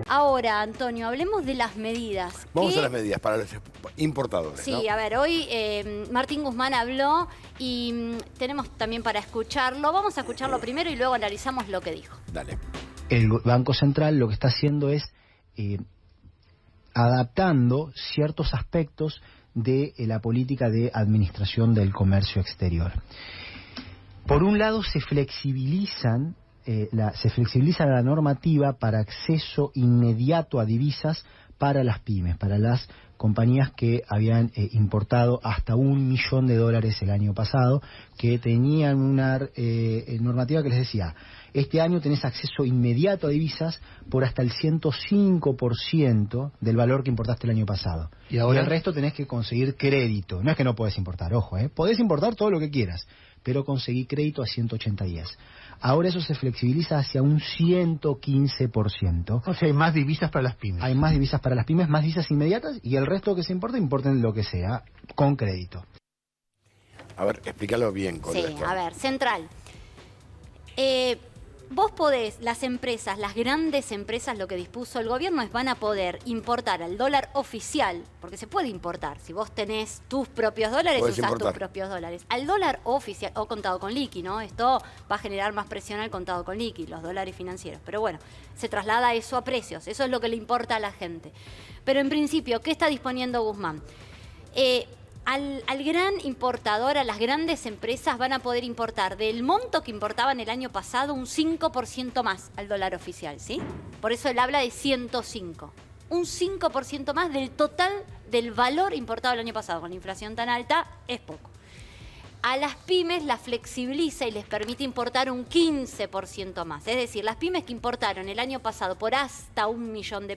Ahora, Antonio, hablemos de las medidas. Vamos a las medidas para los importadores, Sí, ¿no? a ver, hoy Martín Guzmán habló y tenemos también para escucharlo. Vamos a escucharlo primero y luego analizamos lo que dijo. Dale. El Banco Central lo que está haciendo es adaptando ciertos aspectos de la política de administración del comercio exterior. Por un lado, se flexibiliza la normativa para acceso inmediato a divisas para las pymes, para las compañías que habían importado hasta $1 millón el año pasado, que tenían una normativa que les decía: este año tenés acceso inmediato a divisas por hasta el 105% del valor que importaste el año pasado. Y ahora el resto tenés que conseguir crédito. No es que no podés importar, ojo, podés importar todo lo que quieras, pero conseguí crédito a 180 días. Ahora eso se flexibiliza hacia un 115%. O sea, hay más divisas para las pymes. Hay más divisas para las pymes, más divisas inmediatas, y el resto que se importa, importen lo que sea, con crédito. A ver, explícalo bien, Cola. Sí, a ver, Central. Vos podés, las empresas, las grandes empresas, lo que dispuso el gobierno es van a poder importar al dólar oficial, porque se puede importar. Si vos tenés tus propios dólares, Podés usás importar tus propios dólares. Al dólar oficial, o contado con liqui, ¿no? Esto va a generar más presión al contado con liqui, los dólares financieros. Pero bueno, se traslada eso a precios, eso es lo que le importa a la gente. Pero en principio, ¿qué está disponiendo Guzmán? Al gran importador, a las grandes empresas, van a poder importar del monto que importaban el año pasado un 5% más al dólar oficial, ¿sí? Por eso él habla de 105. Un 5% más del total del valor importado el año pasado. Con la inflación tan alta, es poco. A las pymes las flexibiliza y les permite importar un 15% más. Es decir, las pymes que importaron el año pasado por hasta $1 millón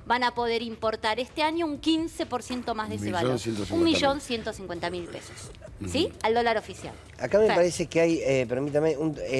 van a poder importar este año un 15% más de ese valor. 1.150.000 pesos. ¿Sí? Al dólar oficial. Acá me parece que hay, permítame,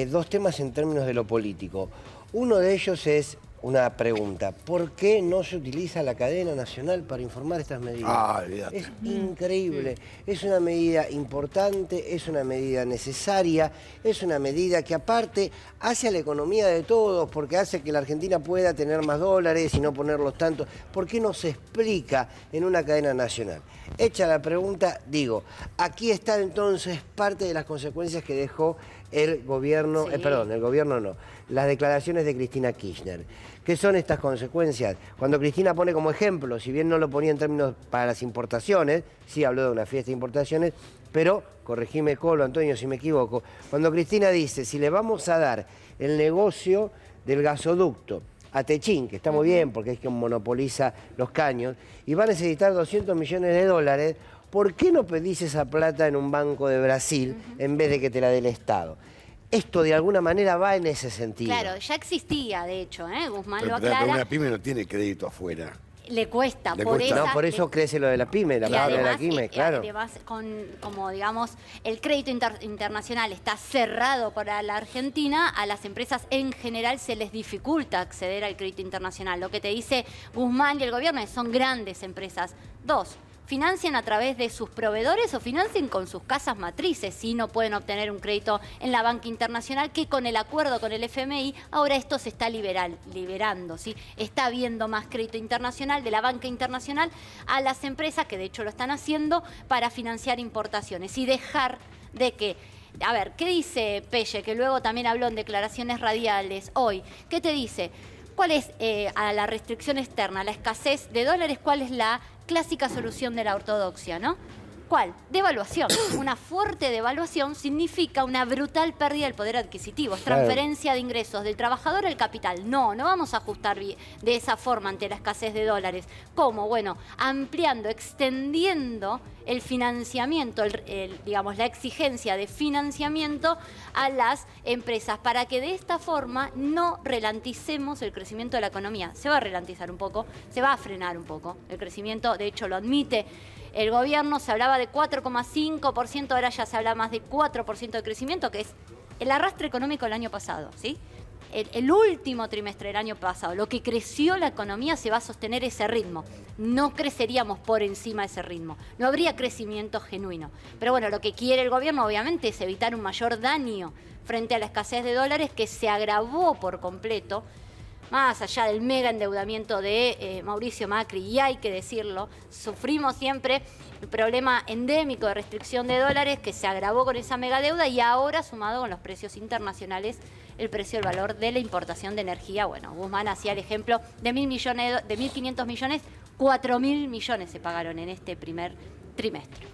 dos temas en términos de lo político. Uno de ellos es una pregunta: ¿por qué no se utiliza la cadena nacional para informar estas medidas? Olvídate. Es increíble. Es una medida importante, es una medida necesaria, es una medida que aparte hace a la economía de todos, porque hace que la Argentina pueda tener más dólares y no ponerlos tantos. ¿Por qué no se explica en una cadena nacional? Hecha la pregunta, digo, aquí está entonces parte de las consecuencias que dejó el gobierno, Sí. el gobierno no, las declaraciones de Cristina Kirchner. ¿Qué son estas consecuencias? Cuando Cristina pone como ejemplo, si bien no lo ponía en términos para las importaciones, sí habló de una fiesta de importaciones, pero, corregime Colo, Antonio, si me equivoco, cuando Cristina dice, si le vamos a dar el negocio del gasoducto a Techín, que está muy bien porque es quien monopoliza los caños, y va a necesitar 200 millones de dólares, ¿por qué no pedís esa plata en un banco de Brasil en vez de que te la dé el Estado? Esto de alguna manera va en ese sentido. Claro, ya existía, de hecho, Guzmán lo Pero aclara. una pyme no tiene crédito afuera. Le cuesta, Le por cuesta. esa... No, por eso crece lo de la pyme, la palabra de la pyme, claro. Además, como digamos, el crédito internacional está cerrado para la Argentina, a las empresas en general se les dificulta acceder al crédito internacional. Lo que te dice Guzmán y el gobierno es son grandes empresas. Dos, financien a través de sus proveedores o financien con sus casas matrices si no pueden obtener un crédito en la banca internacional, que con el acuerdo con el FMI ahora esto se está liberando, ¿sí? Está habiendo más crédito internacional de la banca internacional a las empresas, que de hecho lo están haciendo, para financiar importaciones y dejar de que... A ver, ¿qué dice Pelle? Que luego también habló en declaraciones radiales hoy. ¿Qué te dice? ¿Cuál es, a la restricción externa, la escasez de dólares, cuál es la clásica solución de la ortodoxia, ¿no? ¿Cuál? Devaluación. Una fuerte devaluación significa una brutal pérdida del poder adquisitivo. Es transferencia de ingresos del trabajador al capital. No vamos a ajustar de esa forma ante la escasez de dólares. ¿Cómo? Bueno, ampliando, extendiendo el financiamiento, digamos, la exigencia de financiamiento a las empresas para que de esta forma no ralenticemos el crecimiento de la economía. Se va a ralentizar un poco, se va a frenar un poco el crecimiento, de hecho lo admite el gobierno. Se hablaba de 4,5%, ahora ya se habla más de 4% de crecimiento, que es el arrastre económico del año pasado, ¿sí? El último trimestre del año pasado, lo que creció la economía se va a sostener ese ritmo. No creceríamos por encima de ese ritmo. No habría crecimiento genuino. Pero bueno, lo que quiere el gobierno obviamente es evitar un mayor daño frente a la escasez de dólares, que se agravó por completo más allá del mega endeudamiento de Mauricio Macri, y hay que decirlo, sufrimos siempre el problema endémico de restricción de dólares que se agravó con esa mega deuda y ahora sumado con los precios internacionales, el precio del valor de la importación de energía. Bueno, Guzmán hacía el ejemplo de 1.500 millones, 4.000 millones se pagaron en este primer trimestre.